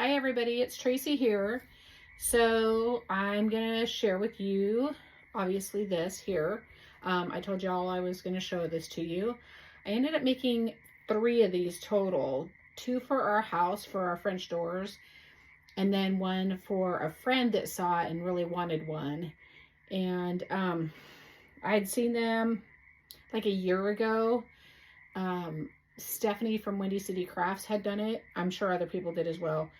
Hi everybody, it's Tracy here. So I'm gonna share with you, obviously this here. I told y'all I was gonna show this to you. I ended up making 3 of these total. 2 for our house, for our French doors, and then 1 for a friend that saw it and really wanted one. And I had seen them like a year ago. Stephanie from Windy City Crafts had done it. I'm sure other people did as well.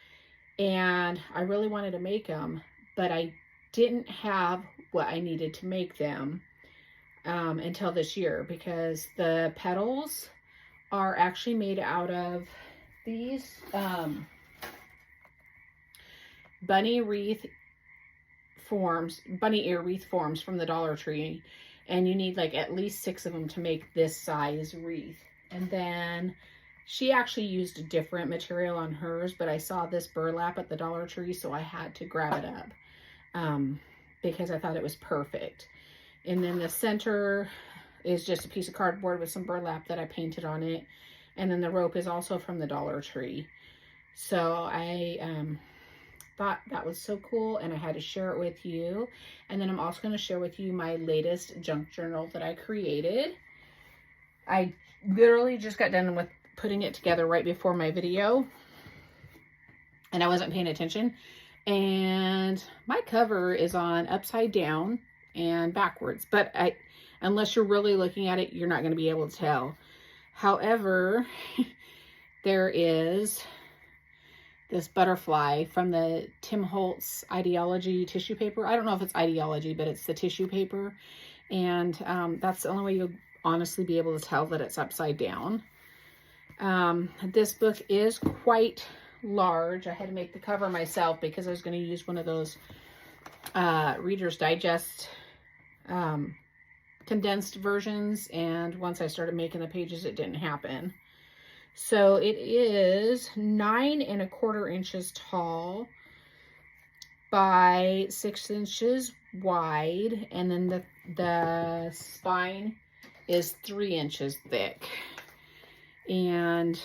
And I really wanted to make them, but I didn't have what I needed to make them until this year, because the petals are actually made out of these bunny ear wreath forms from the Dollar Tree, and you need like at least 6 of them to make this size wreath. And then she actually used a different material on hers, but I saw this burlap at the Dollar Tree, so I had to grab it up because I thought it was perfect. And then the center is just a piece of cardboard with some burlap that I painted on it. And then the rope is also from the Dollar Tree. So I thought that was so cool, and I had to share it with you. And then I'm also going to share with you my latest junk journal that I created. I literally just got done with putting it together right before my video, and I wasn't paying attention, and my cover is on upside down and backwards, but unless you're really looking at it, you're not going to be able to tell. However, there is this butterfly from the Tim Holtz Ideology tissue paper. I don't know if it's Ideology, but it's the tissue paper, and that's the only way you'll honestly be able to tell that it's upside down. This book is quite large. I had to make the cover myself because I was going to use one of those Reader's Digest condensed versions, and once I started making the pages, it didn't happen. So it is 9 1/4 inches tall by 6 inches wide, and then the spine is 3 inches thick. And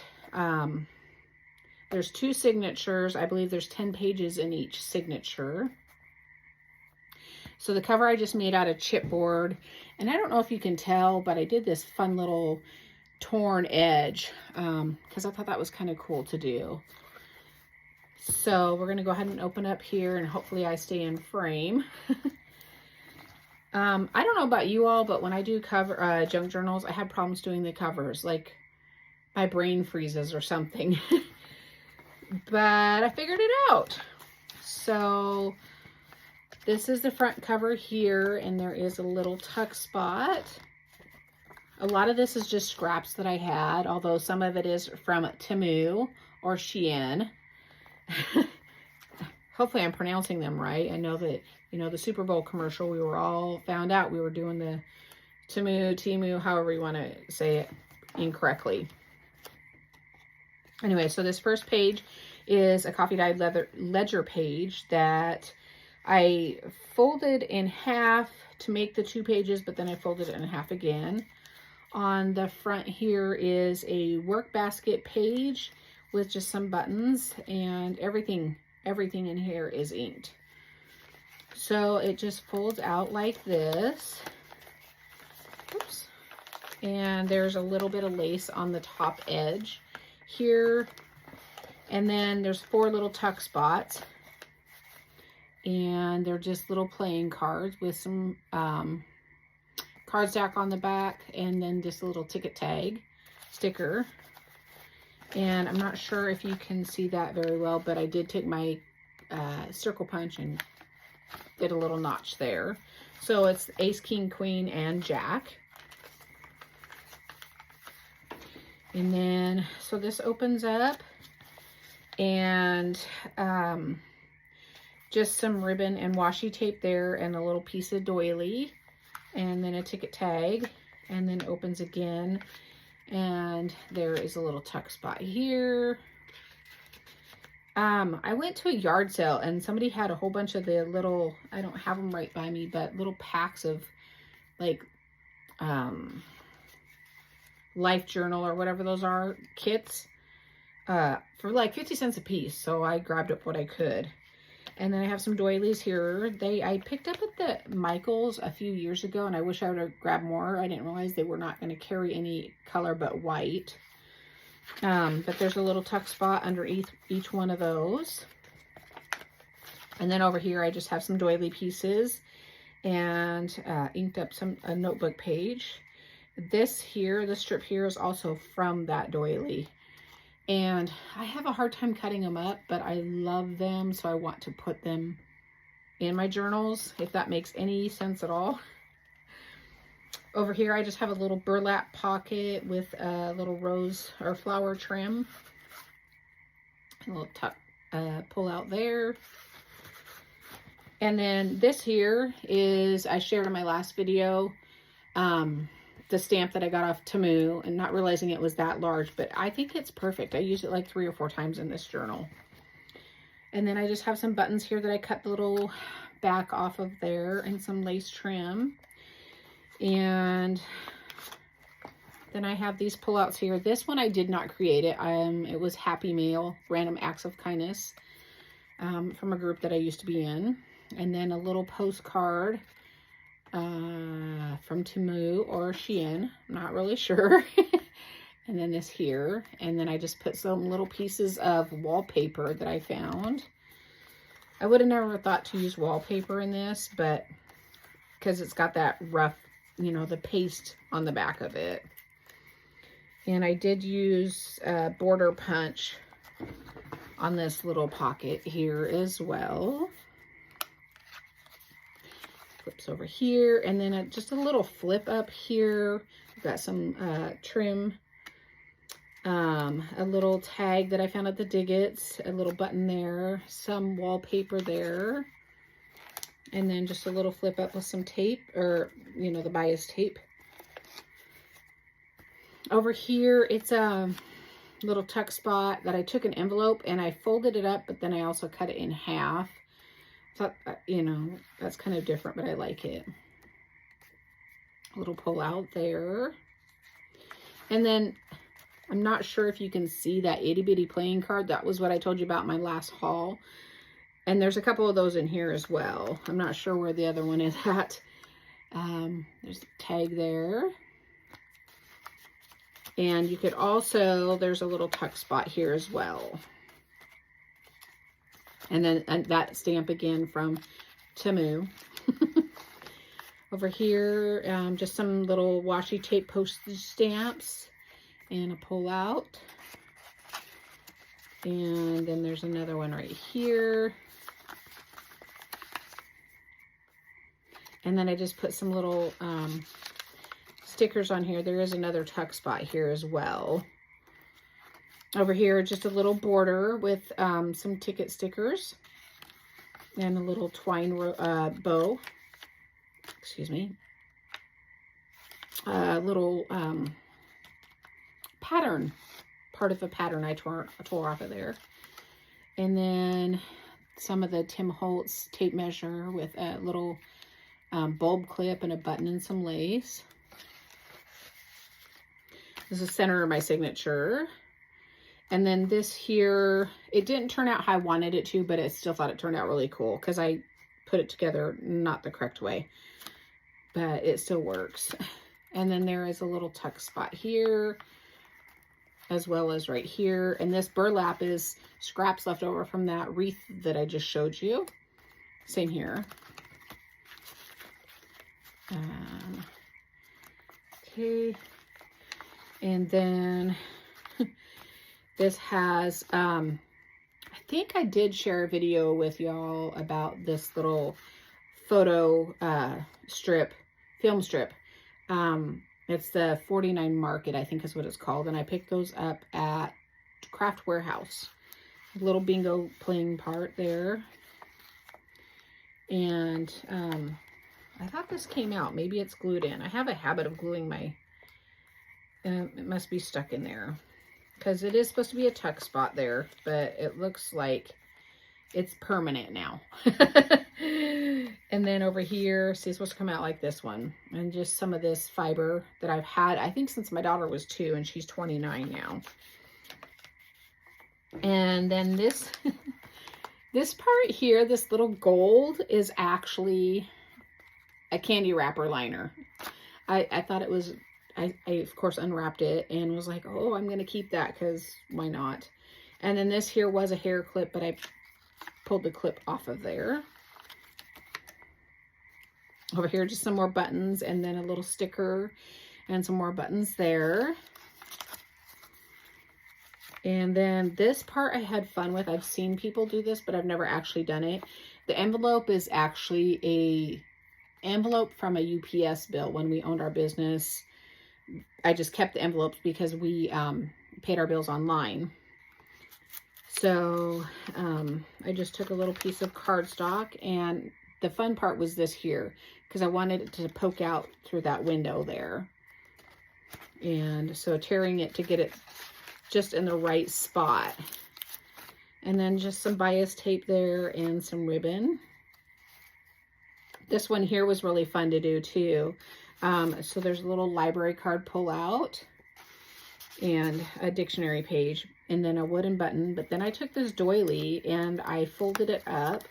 there's 2 signatures. I believe there's 10 pages in each signature. So the cover I just made out of chipboard, and I don't know if you can tell, but I did this fun little torn edge because I thought that was kind of cool to do. So we're going to go ahead and open up here, and hopefully I stay in frame. I don't know about you all, but when I do cover junk journals, I have problems doing the covers. Like, my brain freezes or something. But I figured it out. So this is the front cover here, and there is a little tuck spot. A lot of this is just scraps that I had, although some of it is from Temu or Shein. Hopefully I'm pronouncing them right. I know that, you know, the Super Bowl commercial, we were all found out we were doing the Temu, however you want to say it incorrectly. Anyway, so this first page is a coffee dyed ledger page that I folded in half to make the 2 pages, but then I folded it in half again. On the front here is a work basket page with just some buttons, and everything in here is inked. So it just folds out like this. Oops. And there's a little bit of lace on the top edge here, and then there's 4 little tuck spots, and they're just little playing cards with some cardstock on the back, and then just a little ticket tag sticker. And I'm not sure if you can see that very well, but I did take my circle punch and did a little notch there. So it's ace, king, queen, and jack. And then, so this opens up, and just some ribbon and washi tape there, and a little piece of doily, and then a ticket tag, and then opens again, and there is a little tuck spot here. I went to a yard sale, and somebody had a whole bunch of the little, I don't have them right by me, but little packs of like life journal or whatever those are, kits. for like 50 cents a piece. So I grabbed up what I could. And then I have some doilies here. I picked up at the Michael's a few years ago, and I wish I would have grabbed more. I didn't realize they were not going to carry any color but white. But there's a little tuck spot under each one of those. And then over here, I just have some doily pieces and inked up a notebook page. This strip here is also from that doily. And I have a hard time cutting them up, but I love them, so I want to put them in my journals, if that makes any sense at all. Over here, I just have a little burlap pocket with a little rose or flower trim. A little tuck pull out there. And then this here is, I shared in my last video, the stamp that I got off Temu, and not realizing it was that large, but I think it's perfect. I used it like 3 or 4 times in this journal. And then I just have some buttons here that I cut the little back off of there and some lace trim. And then I have these pullouts here. This one I did not create it. It was Happy Mail, Random Acts of Kindness, from a group that I used to be in. And then a little postcard from Temu or Shein, I'm not really sure. And then this here, and then I just put some little pieces of wallpaper that I found. I would have never thought to use wallpaper in this, but because it's got that rough, you know, the paste on the back of it. And I did use border punch on this little pocket here as well. Flips over here, and then just a little flip up here. I've got some trim, a little tag that I found at the Diggets, a little button there, some wallpaper there, and then just a little flip up with some tape, or, you know, the bias tape. Over here, it's a little tuck spot that I took an envelope and I folded it up, but then I also cut it in half. Thought, you know, that's kind of different, but I like it. A little pull out there. And then I'm not sure if you can see that itty bitty playing card. That was what I told you about in my last haul. And there's a couple of those in here as well. I'm not sure where the other one is at. There's a tag there. And you could also, there's a little tuck spot here as well. And then that stamp again from Temu. Over here, just some little washi tape postage stamps and a pull out. And then there's another one right here. And then I just put some little stickers on here. There is another tuck spot here as well. Over here, just a little border with some ticket stickers and a little twine bow. Excuse me. A little pattern, part of a pattern I tore off of there. And then some of the Tim Holtz tape measure with a little bulb clip and a button and some lace. This is the center of my signature. And then this here, it didn't turn out how I wanted it to, but I still thought it turned out really cool because I put it together not the correct way, but it still works. And then there is a little tuck spot here, as well as right here. And this burlap is scraps left over from that wreath that I just showed you. Same here. Okay. And then this has, I think I did share a video with y'all about this little photo film strip. It's the 49 Market, I think is what it's called. And I picked those up at Craft Warehouse. A little bingo playing part there. And I thought this came out. Maybe it's glued in. I have a habit of gluing my, it must be stuck in there. Because it is supposed to be a tuck spot there, but it looks like it's permanent now. And then over here, see, it's supposed to come out like this one. And just some of this fiber that I've had, I think since my daughter was 2 and she's 29 now. And then this, this part here, this little gold is actually a candy wrapper liner. I thought it was, I of course unwrapped it and was like, oh, I'm going to keep that because why not? And then this here was a hair clip, but I pulled the clip off of there. Over here, just some more buttons and then a little sticker and some more buttons there. And then this part I had fun with. I've seen people do this, but I've never actually done it. The envelope is actually a envelope from a UPS bill when we owned our business. I just kept the envelopes because we paid our bills online. So I just took a little piece of cardstock, and the fun part was this here because I wanted it to poke out through that window there. And so tearing it to get it just in the right spot. And then just some bias tape there and some ribbon. This one here was really fun to do too. So there's a little library card pull out and a dictionary page and then a wooden button. But then I took this doily and I folded it up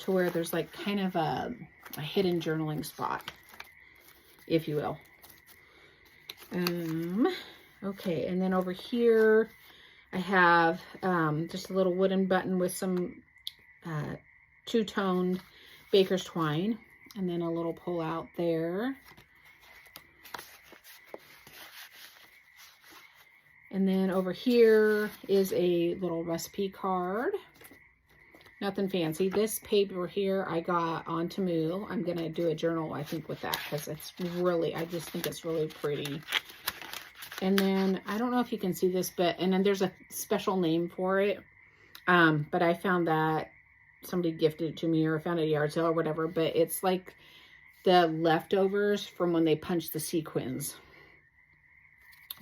to where there's like kind of a hidden journaling spot, if you will. Okay, and then over here I have just a little wooden button with some two-toned baker's twine, and then a little pull out there. And then over here is a little recipe card. Nothing fancy. This paper here I got on Temu. I'm going to do a journal, I think, with that because it's really, I just think it's really pretty. And then, I don't know if you can see this, but, and then there's a special name for it. But I found that somebody gifted it to me or found it at a yard sale or whatever, but it's like the leftovers from when they punched the sequins.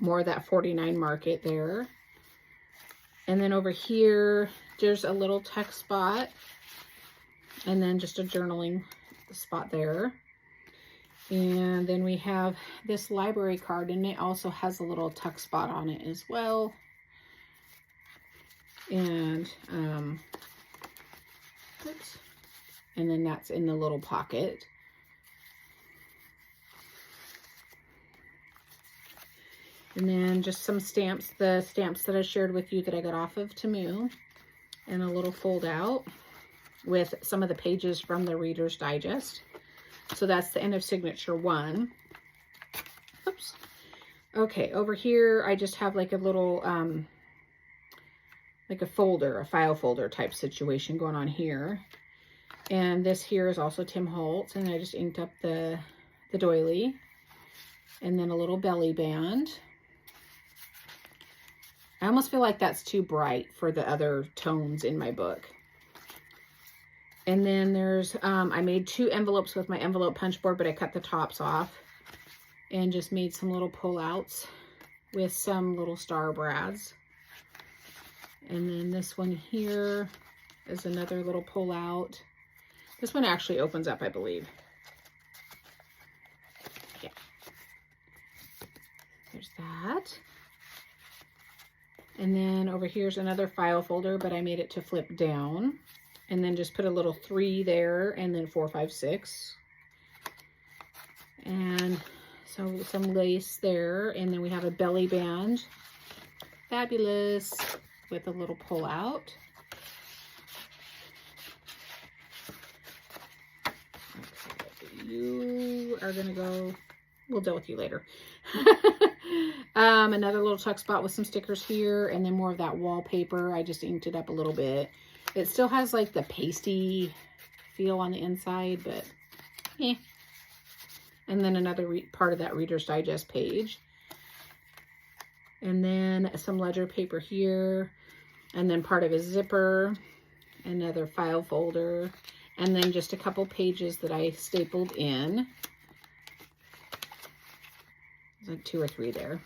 More of that 49 market there. And then over here, there's a little text spot. And then just a journaling spot there. And then we have this library card, and it also has a little tuck spot on it as well. And, oops. And then that's in the little pocket. And then just some stamps, the stamps that I shared with you that I got off of Temu. And a little fold out with some of the pages from the Reader's Digest. So that's the end of signature 1. Oops. Okay, over here I just have like a little, like a folder, a file folder type situation going on here. And this here is also Tim Holtz, and I just inked up the doily. And then a little belly band. I almost feel like that's too bright for the other tones in my book. And then there's, I made 2 envelopes with my envelope punch board, but I cut the tops off and just made some little pull-outs with some little star brads. And then this one here is another little pull-out. This one actually opens up, I believe. Yeah. There's that. And then over here's another file folder, but I made it to flip down. And then just put a little 3 there, and then 4, 5, 6. And so some lace there. And then we have a belly band. Fabulous. With a little pull out. Okay, you are going to go, we'll deal with you later. Another little tuck spot with some stickers here, and then more of that wallpaper. I just inked it up a little bit. It still has like the pasty feel on the inside, but eh. And then another part of that Reader's Digest page. And then some ledger paper here, and then part of a zipper, another file folder, and then just a couple pages that I stapled in. There's like 2 or 3 there.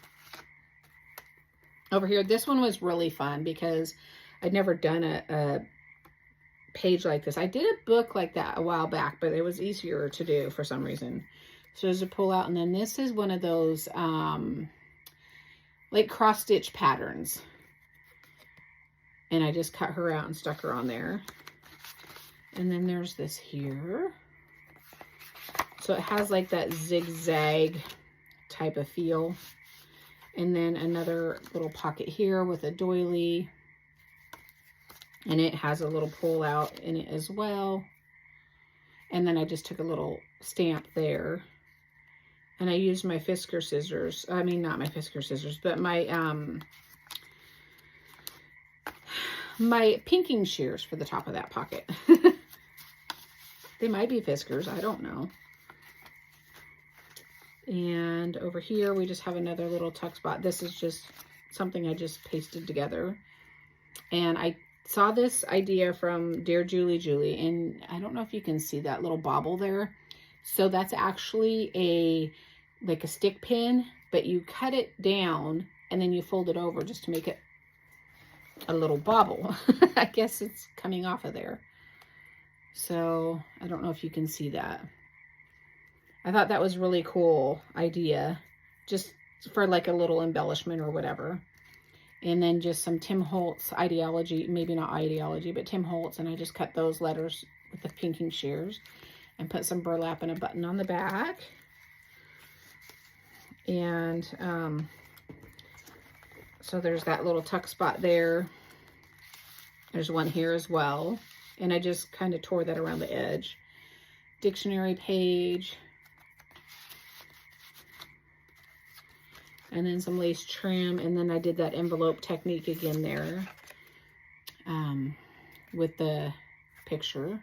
Over here, this one was really fun because I'd never done a page like this. I did a book like that a while back, but it was easier to do for some reason. So there's a pull out, and then this is one of those like cross stitch patterns. And I just cut her out and stuck her on there. And then there's this here. So it has like that zigzag type of feel. And then another little pocket here with a doily. And it has a little pull out in it as well. And then I just took a little stamp there. And I used my Fisker scissors. I mean, not my Fisker scissors, but my my pinking shears for the top of that pocket. They might be Fiskers, I don't know. And over here, we just have another little tuck spot. This is just something I just pasted together. And I saw this idea from Dear Julie, and I don't know if you can see that little bobble there. So that's actually like a stick pin, but you cut it down and then you fold it over just to make it a little bobble. I guess it's coming off of there. So I don't know if you can see that. I thought that was really cool idea, just for like a little embellishment or whatever. And then just some Tim Holtz ideology, maybe not ideology, but Tim Holtz. And I just cut those letters with the pinking shears and put some burlap and a button on the back. And so there's that little tuck spot there. There's one here as well. And I just kind of tore that around the edge. Dictionary page. And then some lace trim. And then I did that envelope technique again there. With the picture.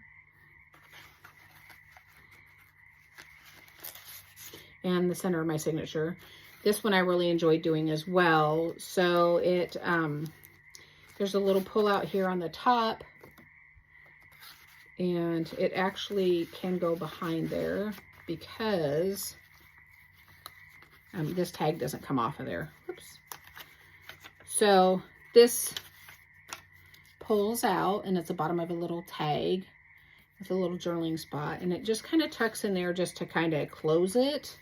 And the center of my signature. This one I really enjoyed doing as well. So it, there's a little pull out here on the top. And it actually can go behind there because this tag doesn't come off of there. Oops. So this pulls out and it's the bottom of a little tag with a little journaling spot. And it just kind of tucks in there just to kind of close it.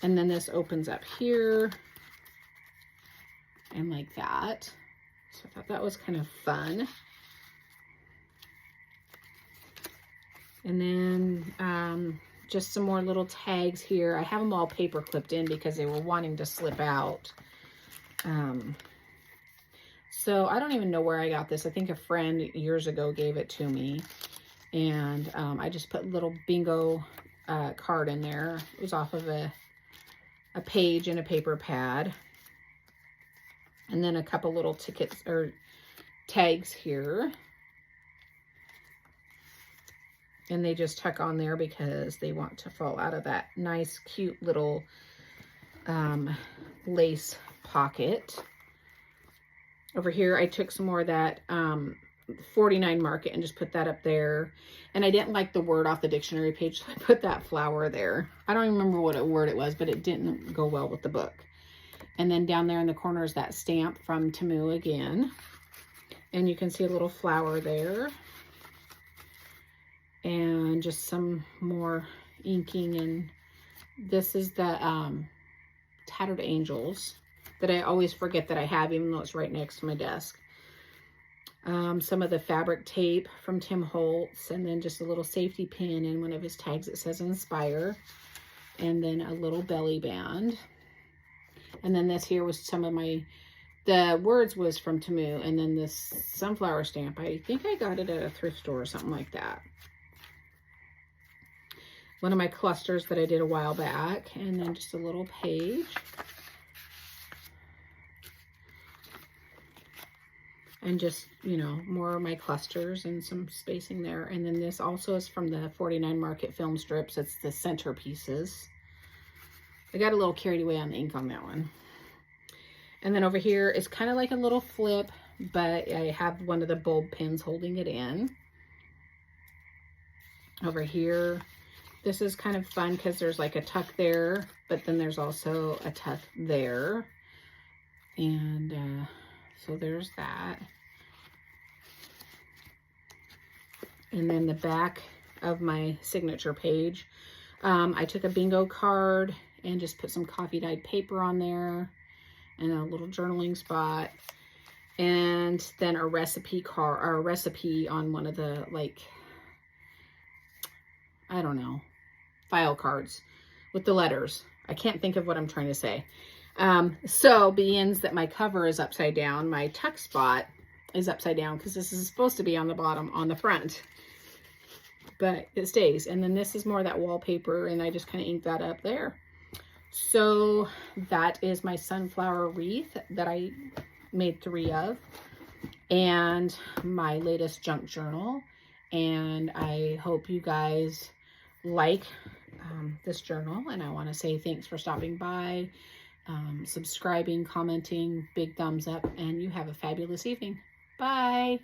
And then this opens up here and like that. So I thought that was kind of fun. And then just some more little tags here. I have them all paper clipped in because they were wanting to slip out. So I don't even know where I got this. I think a friend years ago gave it to me. And I just put a little bingo card in there. It was off of a page in a paper pad. And then a couple little tickets or tags here. And they just tuck on there because they want to fall out of that nice, cute little lace pocket. Over here, I took some more of that 49 market and just put that up there. And I didn't like the word off the dictionary page, so I put that flower there. I don't even remember what word it was, but it didn't go well with the book. And then down there in the corner is that stamp from Temu again. And you can see a little flower there. And just some more inking. And this is the Tattered Angels that I always forget that I have, even though it's right next to my desk. Some of the fabric tape from Tim Holtz, and then just a little safety pin in one of his tags that says Inspire, and then a little belly band. And then this here was some of the words was from Temu, and then this sunflower stamp, I think I got it at a thrift store or something like that. One of my clusters that I did a while back, and then just a little page. And just, you know, more of my clusters and some spacing there. And then this also is from the 49 Market film strips. It's the centerpieces. I got a little carried away on the ink on that one. And then over here is kind of like a little flip, but I have one of the bulb pins holding it in. Over here, this is kind of fun because there's like a tuck there, but then there's also a tuck there. And so there's that. And then the back of my signature page, I took a bingo card and just put some coffee dyed paper on there and a little journaling spot. and then a recipe card, or a recipe on one of the, like, I don't know, file cards with the letters. I can't think of what I'm trying to say. So being that my cover is upside down, my tuck spot is upside down because this is supposed to be on the bottom, on the front, but it stays. And then this is more that wallpaper, and I just kind of inked that up there. So that is my sunflower wreath that I made 3 of, and my latest junk journal. And I hope you guys like this journal, and I want to say thanks for stopping by, subscribing, commenting, big thumbs up, and you have a fabulous evening. Bye.